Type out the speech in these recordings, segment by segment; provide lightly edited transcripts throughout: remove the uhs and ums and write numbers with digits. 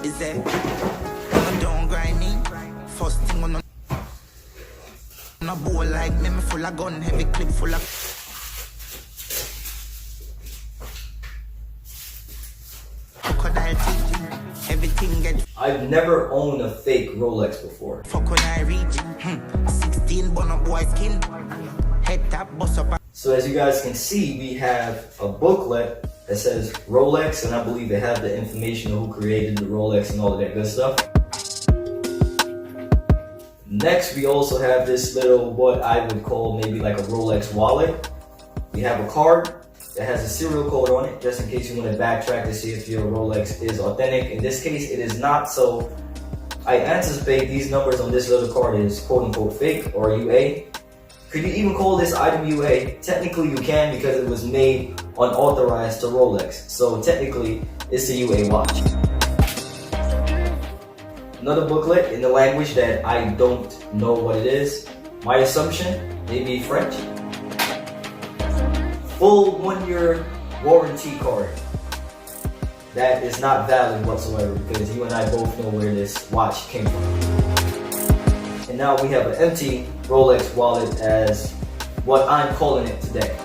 Is that don't grind me? First thing on a bowl like me, me full of gun, heavy clip full of crocodile teeth. Everything get I've never owned a fake Rolex before. fuck when I reach 16 bun up boy skin. Head tap bust up. So as you guys can see, we have a booklet that says Rolex, and I believe they have the information of who created the Rolex and all of that good stuff. Next, we also have this little, what I would call maybe like a Rolex wallet. We have a card that has a serial code on it, just in case you want to backtrack to see if your Rolex is authentic. In this case, it is not, so I anticipate these numbers on this little card is quote unquote fake or UA. Could you even call this item UA? Technically you can, because it was made unauthorized to Rolex. So technically it's a UA watch. Another booklet in the language that I don't know what it is. My assumption, maybe French. Full 1-year warranty card. That is not valid whatsoever, because you and I both know where this watch came from. And now we have an empty Rolex wallet as what I'm calling it today.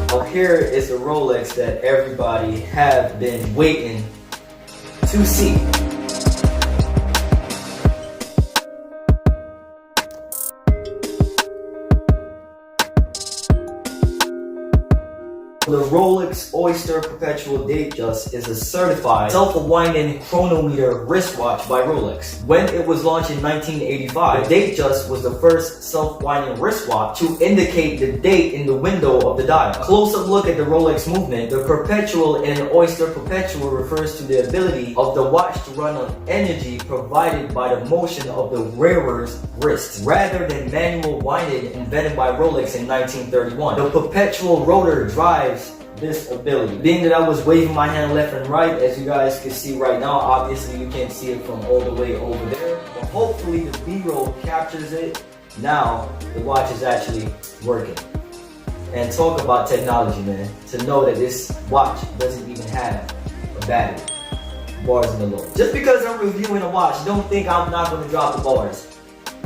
Well, here is the Rolex that everybody have been waiting to see. The Rolex Oyster Perpetual Datejust is a certified self-winding chronometer wristwatch by Rolex. When it was launched in 1985, the Datejust was the first self-winding wristwatch to indicate the date in the window of the dial. A close-up look at the Rolex movement. The Perpetual in an Oyster Perpetual refers to the ability of the watch to run on energy provided by the motion of the wearer's wrist, rather than manual winding invented by Rolex in 1931. The Perpetual rotor drives this ability. Being that I was waving my hand left and right, as you guys can see right now, obviously you can't see it from all the way over there, but hopefully the B-roll captures it. Now the watch is actually working. And talk about technology, man, to know that this watch doesn't even have a battery. Bars in the Lord. Just because I'm reviewing a watch, don't think I'm not going to drop the bars.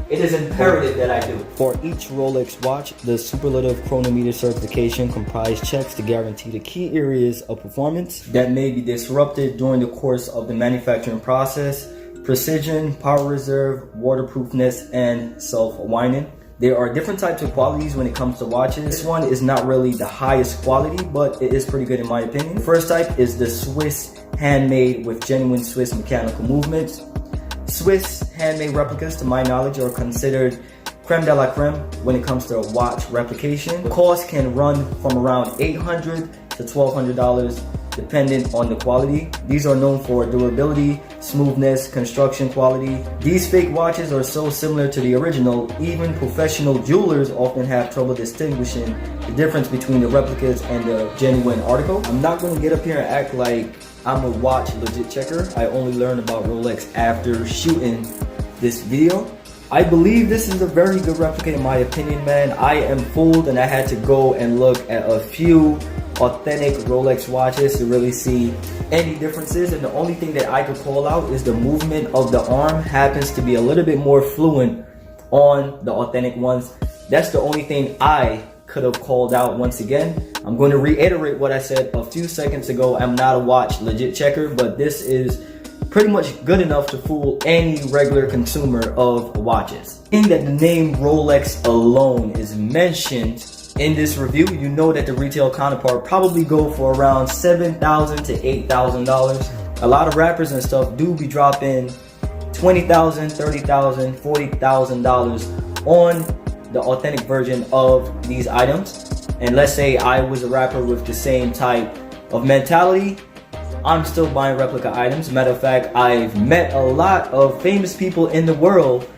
It is imperative that I do. For each Rolex watch, the superlative chronometer certification comprised checks to guarantee the key areas of performance that may be disrupted during the course of the manufacturing process: precision, power reserve, waterproofness, and self-winding. There are different types of qualities when it comes to watches. This one is not really the highest quality, but it is pretty good in my opinion. The first type is the Swiss handmade with genuine Swiss mechanical movements. Swiss handmade replicas, to my knowledge, are considered creme de la creme when it comes to watch replication. The cost can run from around $800 to $1,200 dependent on the quality. These are known for durability, smoothness, construction quality. These fake watches are so similar to the original, even professional jewelers often have trouble distinguishing the difference between the replicas and the genuine article. I'm not going to get up here and act like I'm a watch legit checker. I only learned about Rolex after shooting this video. I believe this is a very good replica in my opinion, man. I am fooled, and I had to go and look at a few authentic Rolex watches to really see any differences, and the only thing that I could call out is the movement of the arm happens to be a little bit more fluent on the authentic ones. That's the only thing I could have called out. Once again, I'm going to reiterate what I said a few seconds ago. I'm not a watch legit checker, but this is pretty much good enough to fool any regular consumer of watches. Being that the name Rolex alone is mentioned in this review, you know that the retail counterpart probably go for around $7,000 to $8,000. A lot of rappers and stuff do be dropping $20,000, $30,000, $40,000 on the authentic version of these items. And let's say I was a rapper with the same type of mentality, I'm still buying replica items. Matter of fact, I've met a lot of famous people in the world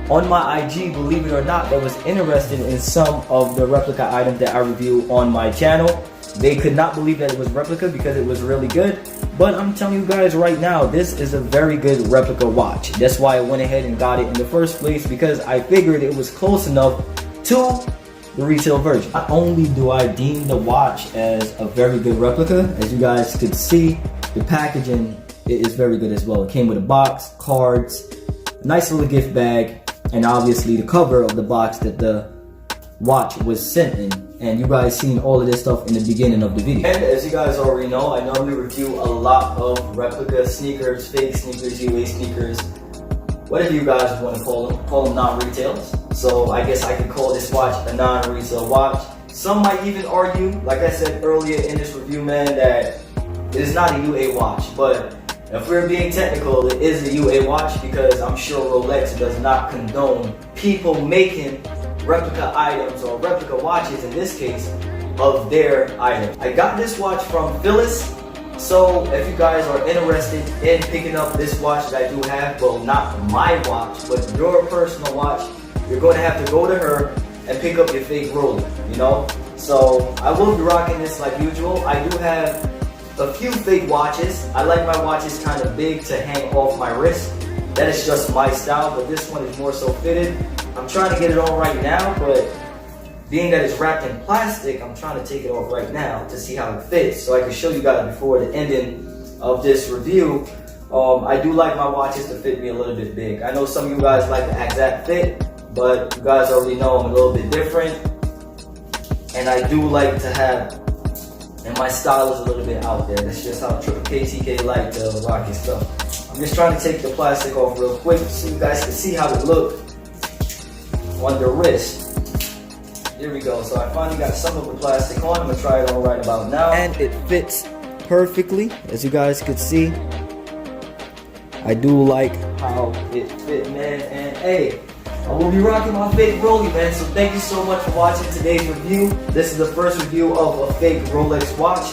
on my IG, believe it or not, that was interested in some of the replica items that I review on my channel. They could not believe that it was replica because it was really good. But I'm telling you guys right now, this is a very good replica watch. That's why I went ahead and got it in the first place, because I figured it was close enough to the retail version. Not only do I deem the watch as a very good replica, as you guys could see, The packaging is very good as well. It came with a box, cards, a nice little gift bag, and obviously the cover of the box that the watch was sent in. And you guys seen all of this stuff in the beginning of the video. And as you guys already know, I normally review a lot of replica sneakers, fake sneakers, UA sneakers, whatever you guys want to call them non-retails. So I guess I could call this watch a non-resale watch. Some might even argue, like I said earlier in this review, man, that it is not a UA watch. But if we're being technical, it is a UA watch because I'm sure Rolex does not condone people making replica items or replica watches, in this case, of their items. I got this watch from Phyllis, so if you guys are interested in picking up this watch that I do have, well, not my watch, but your personal watch, you're going to have to go to her and pick up your fake Rolex, you know? So I will be rocking this like usual. I do have a few fake watches. I like my watches kind of big to hang off my wrist. That is just my style, but this one is more so fitted. I'm trying to get it on right now, but being that it's wrapped in plastic, I'm trying to take it off right now to see how it fits, so I can show you guys before the ending of this review. I do like my watches to fit me a little bit big. I know some of you guys like the exact fit, but you guys already know I'm a little bit different. And I do like to have, and my style is a little bit out there. That's just how Triple KTK like to rock his stuff. I'm just trying to take the plastic off real quick so you guys can see how it looks on the wrist. Here we go. So I finally got some of the plastic on. I'm gonna try it on right about now. And it fits perfectly, as you guys can see. I do like how it fit, man. And hey, I will be rocking my fake Rolex, man. So thank you so much for watching today's review. This is the first review of a fake Rolex watch.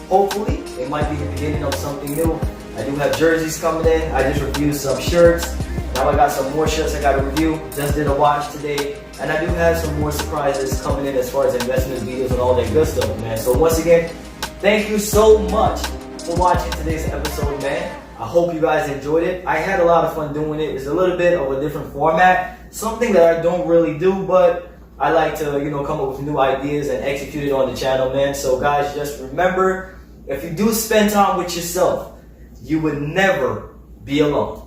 Hopefully, it might be the beginning of something new. I do have jerseys coming in. I just reviewed some shirts. Now I got some more shirts I got to review. Just did a watch today. And I do have some more surprises coming in as far as investment videos and all that good stuff, man. So once again, thank you so much for watching today's episode, man. I hope you guys enjoyed it. I had a lot of fun doing it. It's a little bit of a different format. Something that I don't really do, but I like to, come up with new ideas and execute it on the channel, man. So guys, just remember, if you do spend time with yourself, you would never be alone.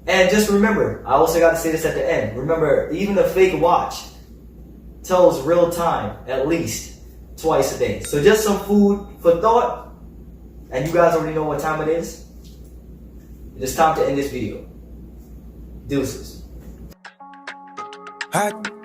And just remember, I also got to say this at the end. Remember, even a fake watch tells real time at least twice a day. So just some food for thought. And you guys already know what time it is. It is time to end this video. Deuces. Hot.